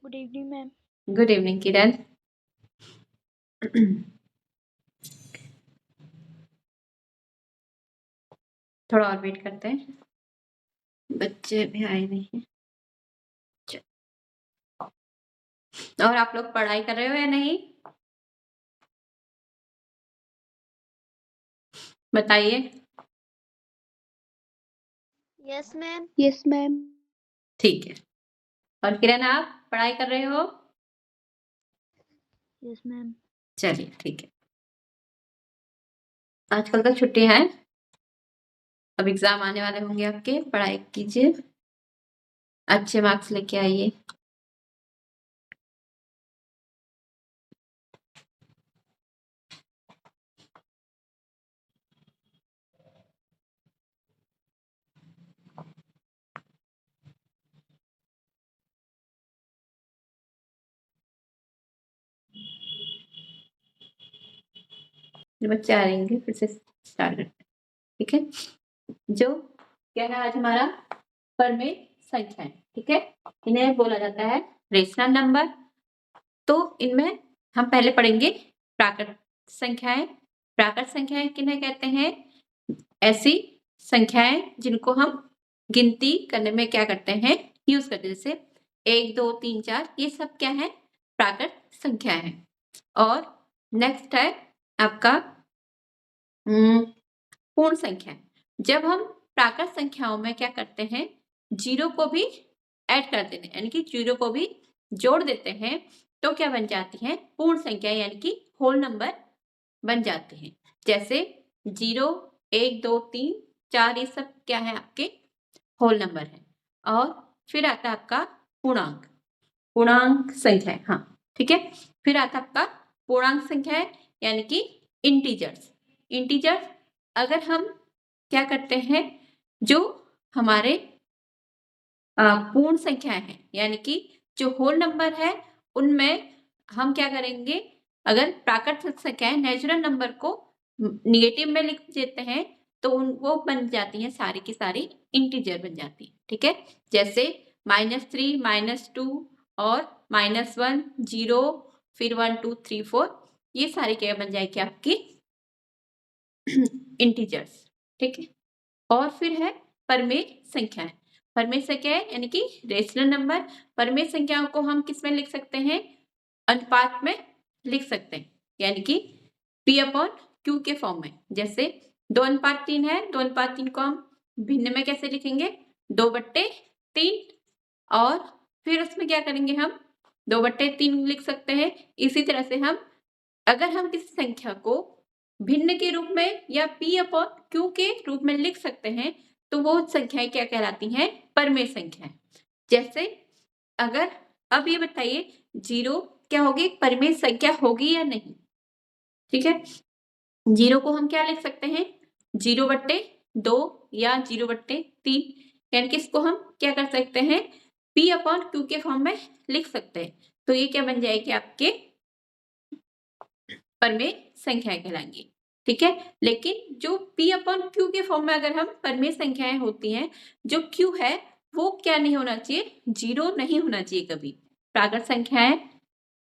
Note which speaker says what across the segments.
Speaker 1: Good evening ma'am.
Speaker 2: Good evening Kiran. थोड़ा और wait करते हैं, बच्चे भी आए नहीं हैं। और आप लोग पढ़ाई कर रहे हो या नहीं, बताइए।
Speaker 1: Yes ma'am.
Speaker 3: Yes ma'am.
Speaker 2: ठीक है। और किरण आप पढ़ाई कर रहे हो?
Speaker 1: Yes ma'am.
Speaker 2: चलिए ठीक है। आजकल तो छुट्टी है, अब एग्जाम आने वाले होंगे आपके, पढ़ाई कीजिए, अच्छे मार्क्स लेके आइए। बच्चे आ रहेंगे, फिर से स्टार्ट करते हैं। ठीक है। जो क्या है आज हमारा परमेय संख्या है। ठीक है, इन्हें बोला जाता है रेशनल नंबर। तो इनमें हम पहले पढ़ेंगे प्राकृत संख्याएं। प्राकृत संख्याएं किन्हें कहते हैं? ऐसी संख्याएं जिनको हम गिनती करने में क्या करते हैं, यूज करते हैं। जैसे 1 2 3 4, ये सब क्या है? प्राकृत संख्याएं हैं। और नेक्स्ट है आपका पूर्ण संख्या। जब हम प्राकृत संख्याओं में क्या करते हैं, जीरो को भी ऐड कर देते हैं, यानी कि जीरो को भी जोड़ देते हैं, तो क्या बन जाती है? पूर्ण संख्या, यानी कि होल नंबर बन जाते हैं। जैसे 0 1 2 3 4, ये सब क्या है? आपके होल नंबर है। और फिर आता है आपका पूर्णांक, पूर्णांक संख्या है। हाँ ठीक है। फिर आता है आपका पूर्णांक संख्या है, यानी कि इंटीजर्स। इंटीजर्स अगर हम क्या करते हैं, जो हमारे पूर्ण संख्याएं हैं, यानी कि जो होल नंबर है, उनमें हम क्या करेंगे, अगर प्राकृतिक संख्याएं नेचुरल नंबर को निगेटिव में लिख देते हैं, तो वो बन जाती हैं सारी की सारी इंटीजर बन जाती है। ठीक है। जैसे -3 -2 और -1 0, फिर 1 2 3 4, ये सारी क्या बन जाएगी? आपकी इंटीजर्स। ठीक है। और फिर है परमेय संख्याएं। परमेय संख्याएं यानी कि रेशनल नंबर। परमेय संख्याओं को हम किस में लिख सकते हैं? अनुपात में लिख सकते हैं, यानी कि P/Q के फॉर्म में। जैसे 2:3 है, 2:3 को हम भिन्न में कैसे लिखेंगे? 2/3। और फिर उसमें क्या करेंगे, हम 2/3 लिख सकते हैं। इसी तरह से हम अगर हम किसी संख्या को भिन्न के रूप में या P/Q के रूप में लिख सकते हैं, तो वो संख्याएं क्या कहलाती हैं? परमेय संख्याएं। जैसे अगर अब ये बताइए, 0 क्या होगी? परमेय संख्या होगी या नहीं? ठीक है। 0 को हम क्या लिख सकते हैं? 0/2 या 0/3, यानी कि इसको हम क्या कर सकते हैं? P/Q के फॉर्म में लिख सकते हैं। तो ये क्या बन जाएगी? आपके परमेय संख्याएं कहलाएंगी। ठीक है। लेकिन जो P/Q के फॉर्म में अगर हम परमेय संख्याएं होती हैं, जो Q है वो क्या नहीं होना चाहिए? 0 नहीं होना चाहिए कभी। प्राकृत संख्याएं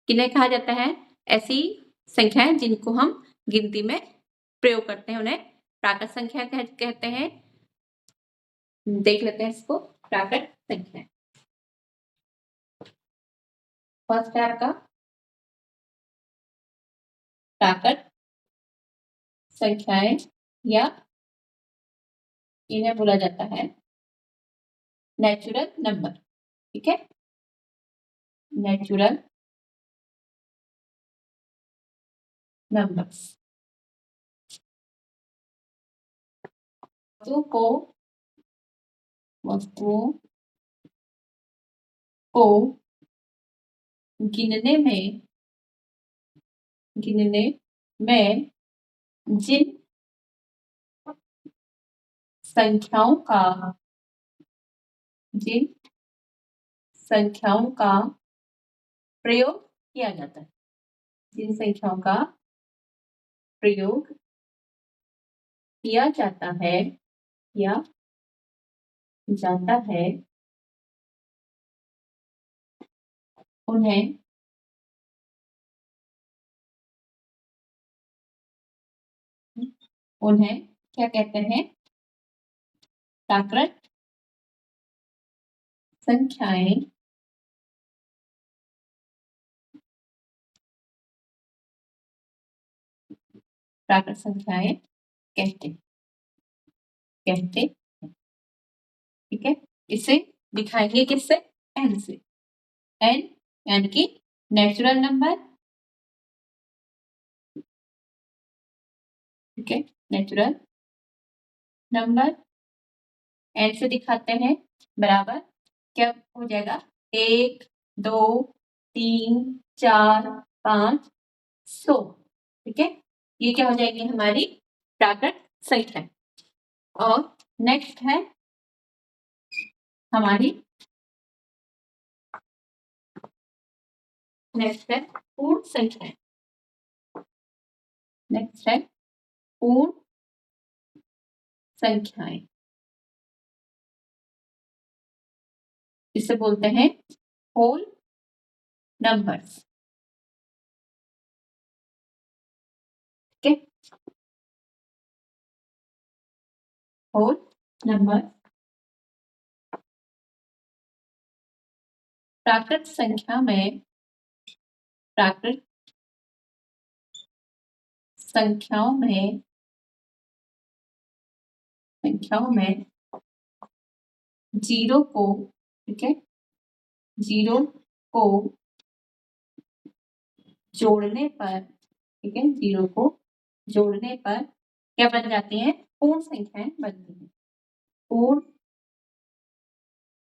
Speaker 2: किन्हें कहा जाता है? ऐसी संख्याएं जिनको हम गिनती में प्रयोग करते हैं, उन्हें प्राकृत संख्या कहते हैं। देख लेते हैं इसको, प्राकृत संख्या। फर्स्ट है आपका प्राकृत संख्याएं, या इन्हें बोला जाता है नेचुरल नंबर। ठीक है। Natural numbers. वस्तुओं को गिनने में जिन संख्याओं का प्रयोग किया जाता है, जिन संख्याओं का प्रयोग किया जाता है उन्हें क्या कहते हैं? प्राकृत संख्याएं कहते हैं। ठीक है, इसे दिखाएंगे किससे? एन से। एन यानी कि नेचुरल नंबर। ठीक है, नेचुरल नंबर एन से दिखाते हैं, बराबर क्या हो जाएगा? 1 2 3 4 5 100। ठीक है, ये क्या हो जाएगी? हमारी प्राकृत संख्या। और नेक्स्ट है हमारी पूर्ण संख्या। नेक्स्ट है पूर्ण संख्याएं, इसे बोलते हैं होल नंबर्स। ठीक है, होल नंबर। प्राकृत संख्याओं में जीरो को, ठीक है, जीरो को जोड़ने पर, ठीक है, जीरो को जोड़ने पर क्या बन जाती है? पूर्ण संख्याएं बनती हैं। पूर्ण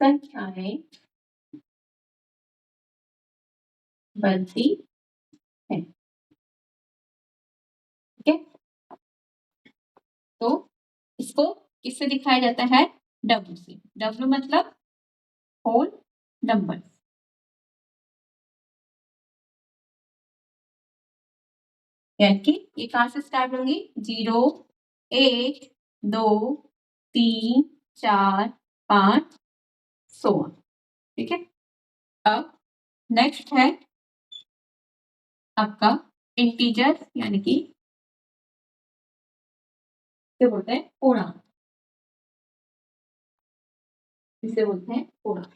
Speaker 2: संख्याएं बनती है। ठीक है, तो इसको किससे दिखाया जाता है? डब्ल्यू से। डब्ल्यू मतलब होल नंबर। यानी कि ये कहां से स्टार्ट होंगी? 0 1 2 3 4 5 16। ठीक है, अब नेक्स्ट है आपका इंटीजर, यानी कि इसे बोलते हैं पूर्णांक। इसे बोलते हैं पूर्णांक।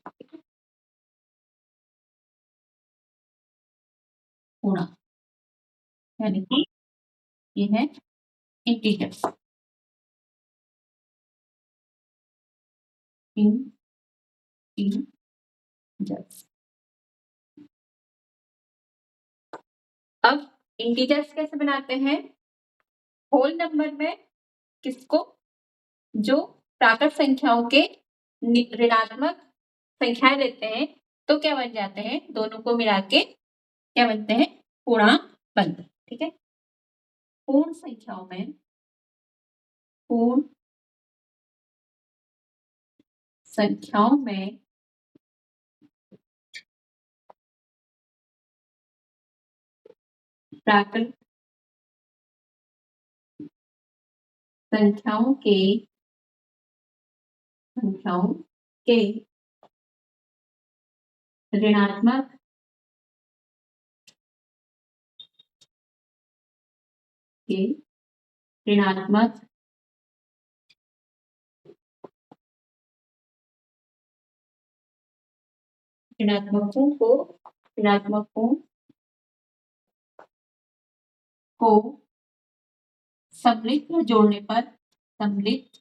Speaker 2: पूर्णांक यानी कि ये है इंटीजर्स। इंटीजर्स। अब इंटीजर्स कैसे बनाते हैं? होल नंबर में किसको? जो प्राकृत संख्याओं के ऋणात्मक संख्याएं लेते हैं तो क्या बन जाते हैं? दोनों को मिला के क्या बनते हैं? पूर्णांक बनते हैं। ठीक है, पूर्ण संख्याओं में प्राकृत संख्याओं के ऋणात्मक ऋणात्मकों को सम्मिलित जोड़ने पर सम्मिलित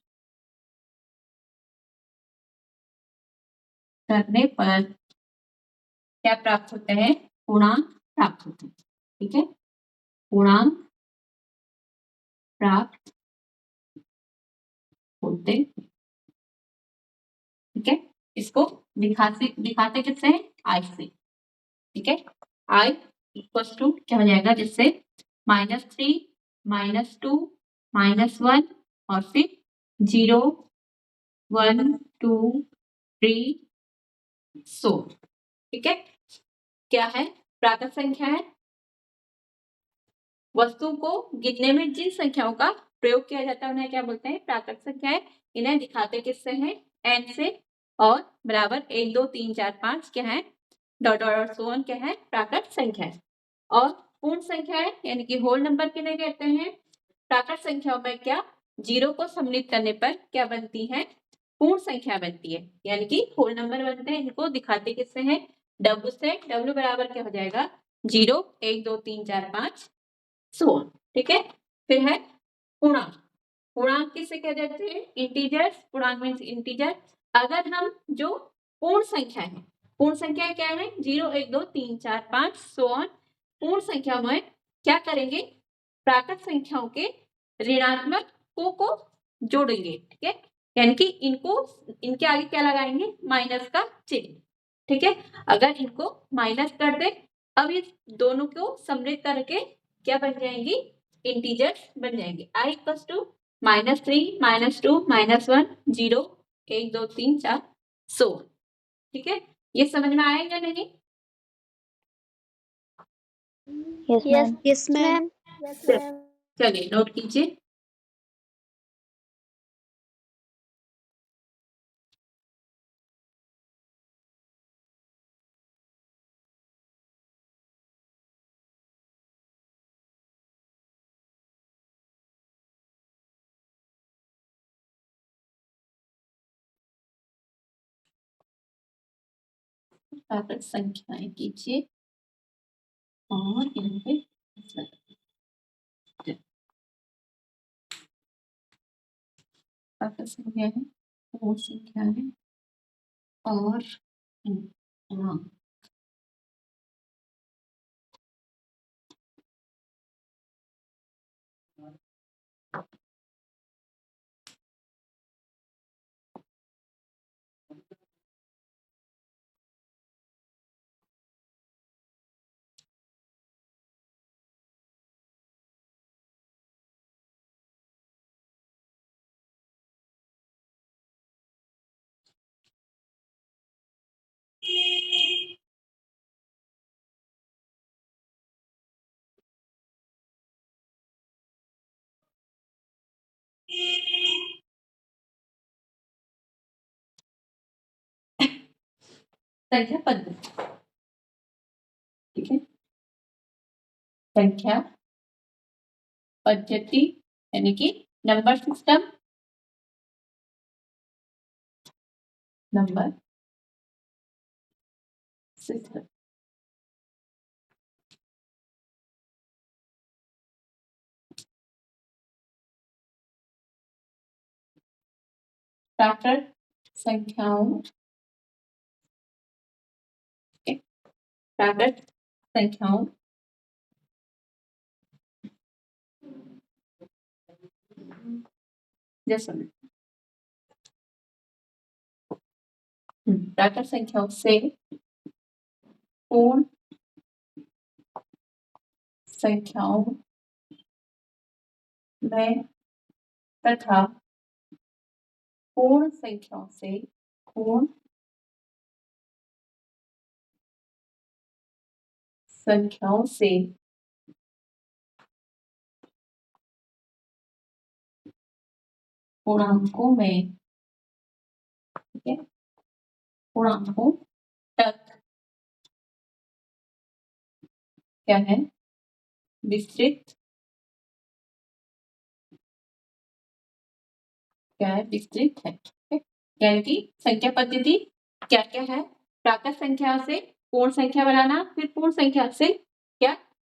Speaker 2: करने पर क्या प्राप्त होते हैं? पूर्णांक प्राप्त होते हैं। ठीक है, पूर्णांक प्राप्त होते हैं। ठीक है, इसको दिखाते किससे हैं? आई से। ठीक है, आई इक्वल टू क्या हो जाएगा? जिससे -3 -2 -1 और फिर 0 1 2 3 100। ठीक है, क्या है? प्राकृत संख्या है। वस्तु को गिनने में जिन संख्याओं का प्रयोग किया जाता है उन्हें क्या बोलते हैं? प्राकृत संख्याएं। इन्हें दिखाते किससे हैं? एन से। और बराबर 1 2 3 4 5 क्या है? डॉट डॉट और सो ऑन क्या है, प्राकृत संख्या है। और पूर्ण संख्या है यानी कि होल नंबर किन्हें कहते हैं, प्राकृत संख्याओं में क्या जीरो को सम्मिलित करने पर क्या बनती है, पूर्ण संख्या बनती है, यानी कि होल नंबर बनते हैं। इनको दिखाते किससे हैं, डब्ल्यू से। डब्ल्यू बराबर क्या हो जाएगा, 0 1 2 3 4 5 सो ऑन। ठीक है, फिर है पूर्णांक। पूर्णांक किसे कह जाते हैं, इंटीजर्स। पूर्णांक मीन्स इंटीजर। अगर हम जो पूर्ण संख्या है, पूर्ण संख्या क्या है, 0 1 2 3 4 5 सो ऑन। पूर्ण संख्या में क्या करेंगे, प्राकृत संख्याओं के ऋणात्मक को जोड़ेंगे। ठीक है, यानी कि इनको, इनके आगे क्या लगाएंगे, माइनस का चिन्ह। ठीक है, अगर इनको माइनस कर दे, अब इस दोनों को सम्मिलित करके क्या बन जाएंगी, इंटीजर्स बन जाएंगे। i इक्वल्स टू -3 -2 -1 0 1 2 3 4 सो। ठीक है, ये समझ में आएगा नहीं।
Speaker 3: Yes,
Speaker 1: Yes,
Speaker 3: ma'am.
Speaker 1: yes, ma'am. Yes, ma'am.
Speaker 2: चलिए नोट कीजिए। प्राकृत संख्याएं कीजिए और यहाँ पे प्राकृत संख्या है, पूर्ण संख्या है और हाँ, संख्या पद्धति। ठीक है, संख्या पद्धति यानी कि नंबर सिस्टम, नंबर सिस्टम। प्राकृत संख्याओं, प्राकृत संख्याओं जैसे प्राकृत संख्याओं से पूर्ण संख्याओं में तथा पूर्ण संख्याओं से, पूर्ण संख्याओं से पूर्णांकों में, ठीक है, पूर्णांकों तक क्या है, विस्तृत, क्या है, विस्तृत है। ठीक है, यानी कि संख्या पद्धति क्या क्या है, प्राकृत संख्या से पूर्ण संख्या बनाना, फिर पूर्ण संख्या से क्या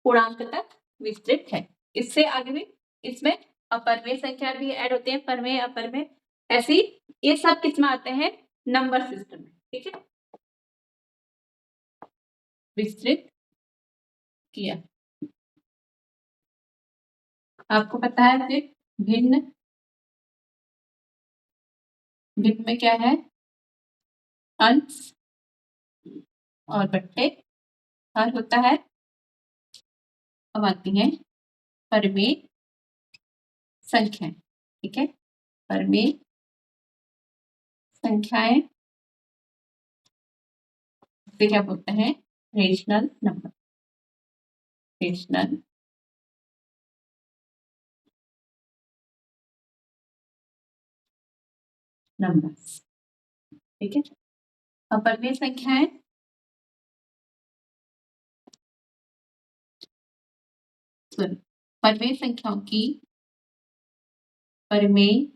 Speaker 2: पूर्णांक तक विस्तृत है। इससे आगे भी इसमें अपरमेय संख्या भी ऐड होते हैं, परमेय अपरमेय, ऐसी ये सब किस में आते हैं, नंबर सिस्टम में। ठीक है, विस्तृत किया। आपको पता है फिर भिन्न, भिन्न में क्या है, अंश और बट्टे हर होता है। अब आती है परमेय संख्याएं। ठीक है, परमेय संख्याएं से क्या बोलते हैं, रेशनल नंबर, रेशनल नंबर्स। ठीक है, अब परमेय संख्याएं परमेय संख्याओं की परमेय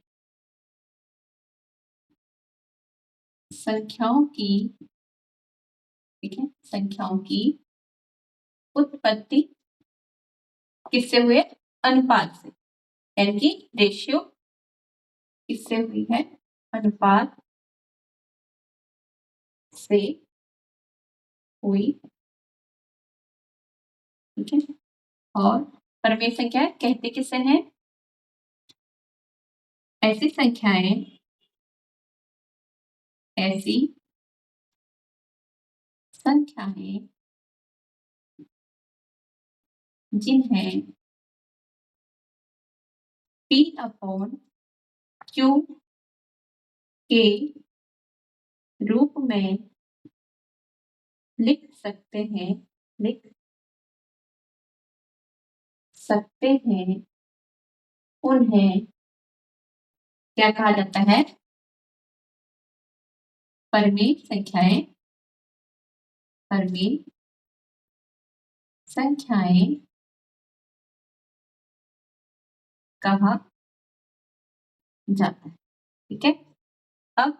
Speaker 2: संख्याओं की, ठीक है, संख्याओं की उत्पत्ति किससे हुई है? अनुपात से, यानी कि रेशियो किससे हुई है? अनुपात से हुई, ठीक है। और परमेय संख्या कहते किसे हैं? ऐसी संख्याएं, ऐसी संख्याएं जिन्हें P अपॉन Q के रूप में लिख सकते हैं, लिख सकते हैं, उन्हें क्या कहा जाता है? परमेय संख्याएं, परमेय संख्याएं कहा जाता है, ठीक है। अब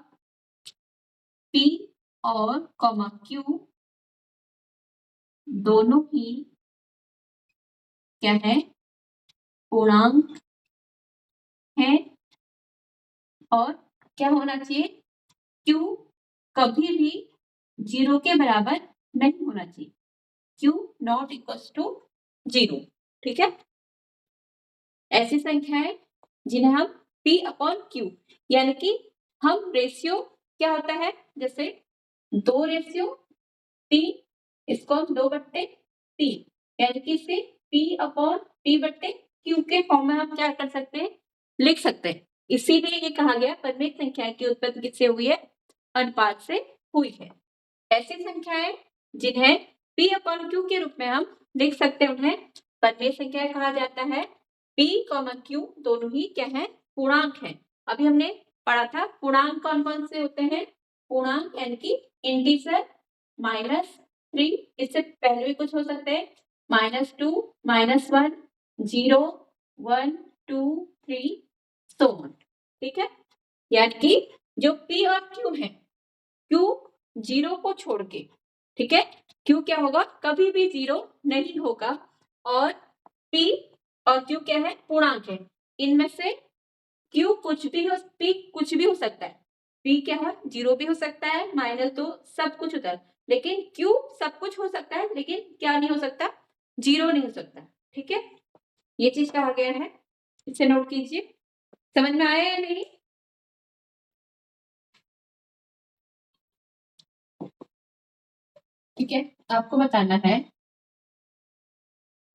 Speaker 2: P और कॉमा Q दोनों ही क्या है? पूर्णांक है। और क्या होना चाहिए? Q कभी भी 0 के बराबर नहीं होना चाहिए, Q नॉट इक्वल्स टू 0, ठीक है। ऐसी संख्याएं जिन्हें हम P अपॉन Q, यानी कि हम रेशियो क्या होता है? जैसे 2 रेशियो 3, इसको हम 2/3, यानी कि इसे P अपॉन P बट्टे Q के फॉर्म में हम क्या कर सकते हैं? लिख सकते हैं। इसीलिए ये कहा गया परमेय संख्या की उत्पत्ति किससे हुई है? अनुपात से हुई है। ऐसी संख्याएं जिन्हें P अपॉन Q के रूप में हम लिख सकते हैं, उन्हें परमेय संख्या कहा जाता है। P, Q दोनों ही क्या है? पूर्णांक है। अभी हमने पढ़ा था पूर्णांक कौन कौन से होते हैं? पूर्णांक यानी कि इंटीजर -3, इससे पहले भी कुछ हो सकते हैं, -2, -1, 0, 1, 2, 3, so on, ठीक है। यानी कि जो P और Q है, Q 0 को छोड़ के, ठीक है, Q क्या होगा? कभी भी 0 नहीं होगा। और P और Q क्या है? पूर्णांक है। इनमें से Q कुछ भी हो, P कुछ भी हो सकता है। P क्या है? 0 भी हो सकता है, -2, सब कुछ होता है। लेकिन Q सब कुछ हो सकता है, लेकिन क्या नहीं हो सकता? 0 नहीं हो सकता, ठीक है। ये चीज कहा गया है, इसे नोट कीजिए। समझ में आया या नहीं? ठीक है, आपको बताना है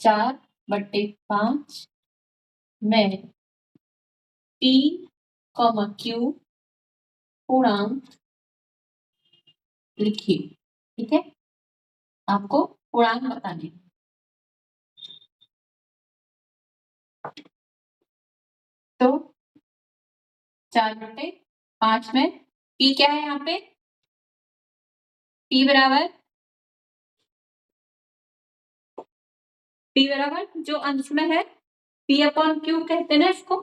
Speaker 2: 4/5 में P, Q पूर्णांक लिखिए, ठीक है। आपको पूर्णांक बताने हैं। तो 4/5 में P क्या है? यहाँ पे P बराबर जो अंश में है P अपॉन Q कहते हैं ना इसको,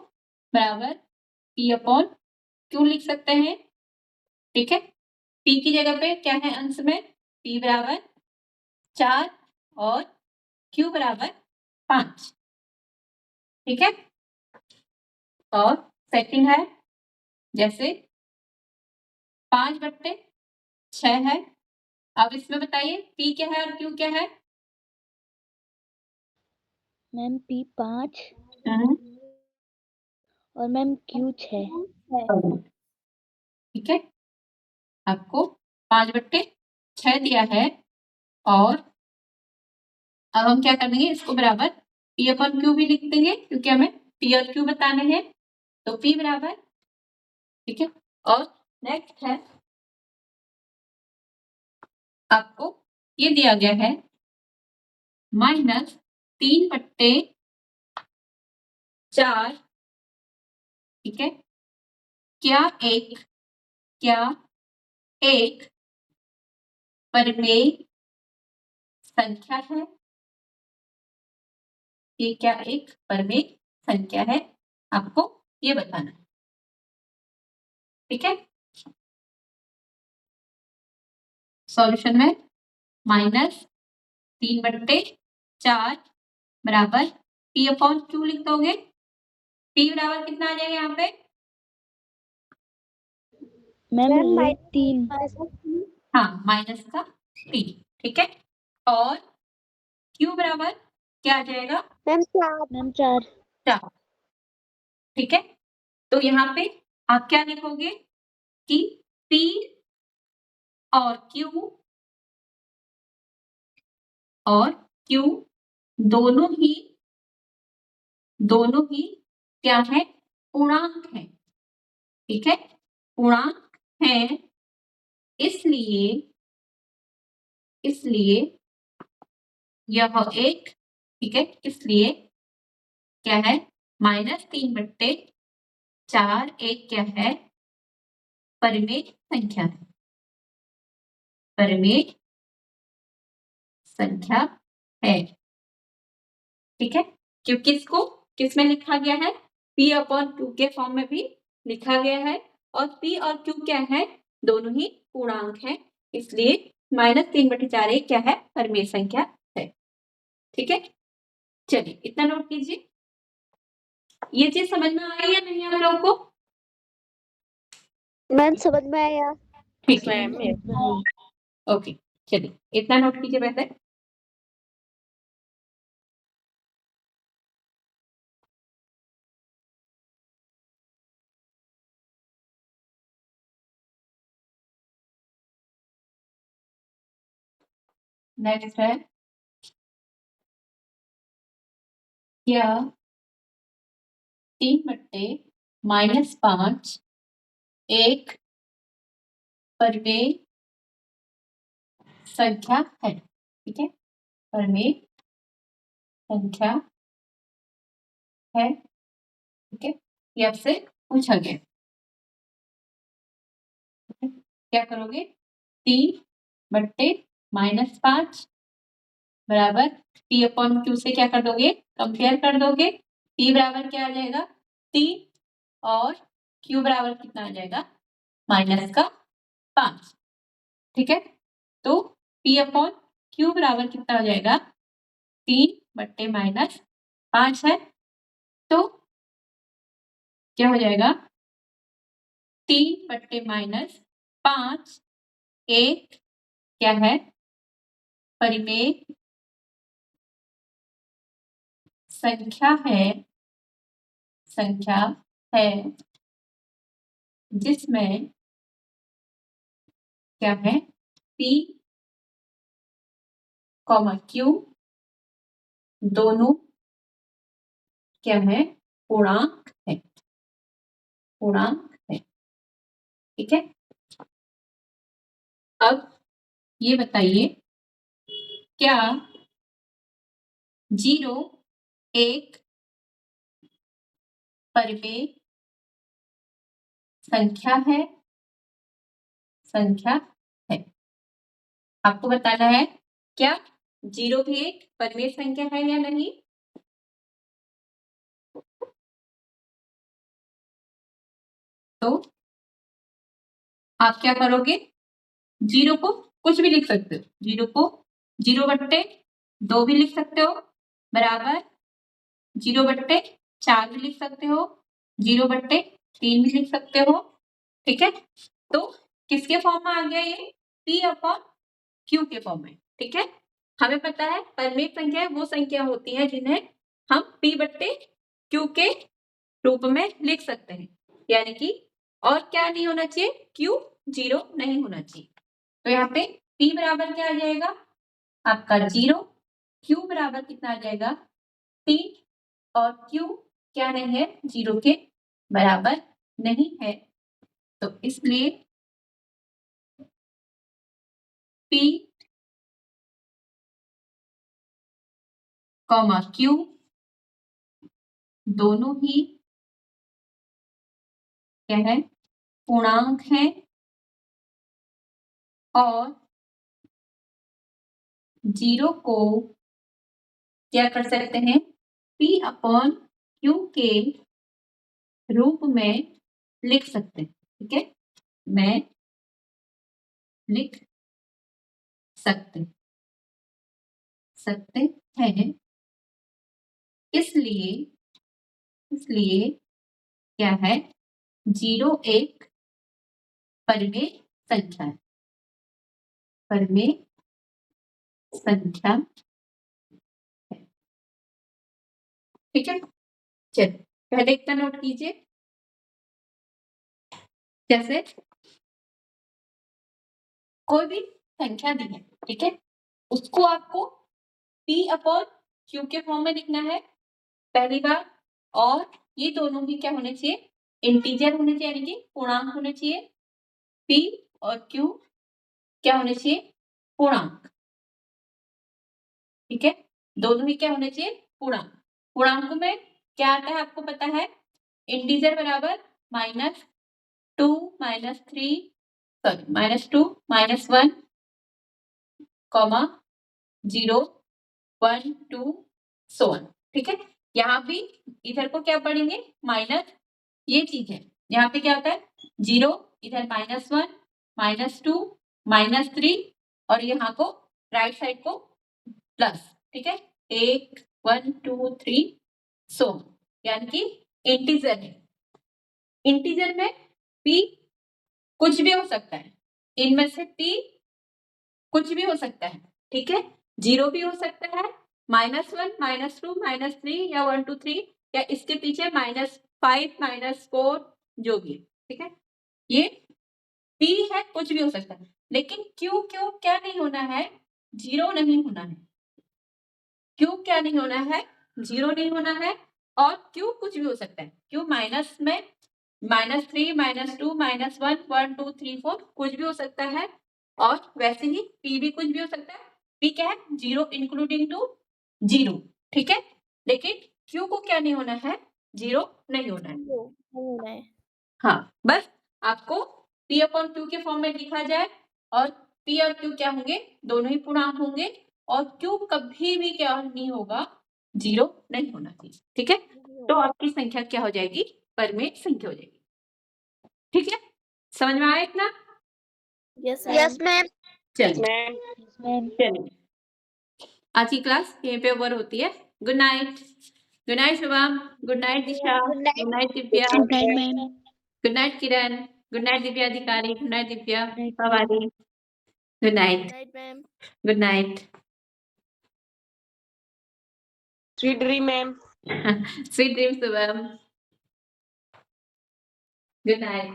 Speaker 2: बराबर P अपॉन Q लिख सकते हैं, ठीक है। P की जगह पे क्या है अंश में? P बराबर 4 और Q बराबर 5, ठीक है। और सेकंड है, जैसे 5/6 है। अब इसमें बताइए P क्या है और Q क्या है?
Speaker 1: मैम P 5
Speaker 2: हम्म,
Speaker 1: और मैम Q 6।
Speaker 2: ठीक है, आपको 5/6 दिया है। और अब हम क्या कर देंगे? इसको बराबर P अपॉन Q भी लिख देंगे, क्योंकि हमें P और Q बताने हैं। तो P बराबर, ठीक है। और नेक्स्ट है, आपको ये दिया गया है -3/4, ठीक है। क्या एक परमेय संख्या है? ये क्या एक परिमेय संख्या है, आपको ये बताना है। ठीक है, सॉल्यूशन में -3/4 बराबर P/Q लिख दोगे। P बराबर कितना आ जाएगा यहाँ पे?
Speaker 1: मैम √3।
Speaker 2: हाँ, -3। ठीक है, और Q बराबर क्या आ जाएगा?
Speaker 1: मैम 4।
Speaker 2: 4। ठीक है, तो यहाँ पे आप क्या लिखोगे कि P और Q दोनों ही क्या है? पूर्णांक है। ठीक है, पूर्णांक है, इसलिए यह एक, ठीक है, इसलिए क्या है? -3/4 एक क्या है? परिमेय संख्या है। परिमेय संख्या है। ठीक है, क्योंकि इसको किस में लिखा गया है? P/Q के फॉर्म में भी लिखा गया है, और P और Q क्या है? दोनों ही पूर्णांक है, इसलिए -3/4 एक क्या है? परिमेय संख्या है। ठीक है, चलिए इतना नोट कीजिए। ये चीज समझ में आ रही है नहीं आप लोगों को?
Speaker 1: मैम समझ में आया।
Speaker 2: ठीक है, ओके, चलिए इतना नोट कीजिए पहले। नेक्स्ट है, क्या 3/-5 एक परिमेय संख्या है? ठीक है, परिमेय संख्या है। ठीक है, ये आपसे पूछा गया। क्या करोगे? 3/-5 बराबर P/Q से क्या कर दोगे? कंपेयर कर दोगे। P बराबर क्या आ जाएगा? 3, और Q बराबर कितना आ जाएगा? -5। ठीक है, तो P/Q बराबर कितना हो जाएगा? 3/-5 है, तो क्या हो जाएगा? 3/-5 एक क्या है? परिमेय संख्या है, जिसमें क्या है? P, Q दोनों क्या है? पूर्णांक है। ठीक है, अब ये बताइए, क्या 0 एक परिमेय संख्या है? आपको बताना है, क्या 0 भी एक परिमेय संख्या है या नहीं? तो आप क्या करोगे? 0 को कुछ भी लिख सकते हो। 0 को 0/2 भी लिख सकते हो, बराबर 0/4 भी लिख सकते हो, 0/3 भी लिख सकते हो। ठीक है, तो किसके फॉर्म में आ गया ये? P/Q के फॉर्म में। ठीक है, हमें पता है परिमेय संख्या वो संख्या होती है जिन्हें हम P/Q के रूप में लिख सकते हैं, यानी कि और क्या नहीं होना चाहिए? Q 0 नहीं होना चाहिए। तो यहाँ पे P बराबर क्या आ जाएगा? आपका 0, Q बराबर कितना आ जाएगा? 3, और Q क्या नहीं है? 0 के बराबर नहीं है, तो इसलिए P, Q दोनों ही क्या है? पूर्णांक है, और 0 को क्या कर सकते हैं? P अपॉन Q के रूप में लिख सकते हैं। ठीक है, मैं लिख सकते हैं। इसलिए क्या है, 0 एक परमेय संख्या है। परमेय संख्या है। ठीक है, चलिए पहले इतना नोट कीजिए। जैसे कोई भी संख्या दी है, ठीक है, उसको आपको P अपॉन Q के फॉर्म में लिखना है पहली बार, और ये दोनों ही क्या होने चाहिए, इंटीजर होने चाहिए, यानी कि पूर्णांक होने चाहिए। P और Q क्या होने चाहिए, पूर्णांक। ठीक है, दोनों ही क्या होने चाहिए, पूर्णांक। पूर्णांक में क्या आता है आपको पता है, इंटीजर बराबर -2 -3 सॉरी -2 -1 कॉमा 0 1 2 सो ऑन। ठीक है, यहाँ भी इधर को क्या पढ़ेंगे, माइनस, ये चीज है, यहाँ पे क्या होता है 0, इधर -1 -2 -3 और यहाँ को राइट साइड को प्लस। ठीक है, 1 1 2 3 सो, यानी कि इंटीजर है। इंटीजर में p कुछ भी हो सकता है, इनमें से p कुछ भी हो सकता है। ठीक है, 0 भी हो सकता है, -1 -2 -3 या 1 2 3 या इसके पीछे -5 -4 जो भी। ठीक है, ये p है, कुछ भी हो सकता है, लेकिन q क्या नहीं होना है, 0 नहीं होना है। q क्या नहीं होना है, 0 नहीं होना है, और q कुछ भी हो सकता है। q माइनस में -3 -2 -1 1 2 3 4 कुछ भी हो सकता है, और वैसे ही p भी कुछ भी हो सकता है। p क्या है, 0 इंक्लूडिंग टू 0। ठीक है, लेकिन q को क्या नहीं होना है, 0 नहीं होना है। हाँ, बस आपको p अपॉन q के फॉर्म में लिखा जाए, और p और q क्या होंगे, दोनों ही पूर्णांक होंगे, और q कभी भी क्या नहीं होगा, 0 नहीं होना चाहिए। ठीक है, तो आपकी संख्या क्या हो जाएगी, परमेय संख्या हो जाएगी। ठीक है, समझ में आया इतना?
Speaker 1: Yes ma'am.
Speaker 2: चलिए आज की क्लास यहीं पे ओवर होती है। Good night. Good night Shubham, good night Disha,
Speaker 1: Good night.
Speaker 2: Good night Divya,
Speaker 1: Good night, ma'am.
Speaker 2: Good night Kiran, good night Divya Adhikari, good night Divya
Speaker 1: Good night,
Speaker 2: Bhavani, good night,
Speaker 1: ma'am.
Speaker 2: Good night.
Speaker 3: Sweet dream, ma'am.
Speaker 2: Sweet dream Shubham, good night.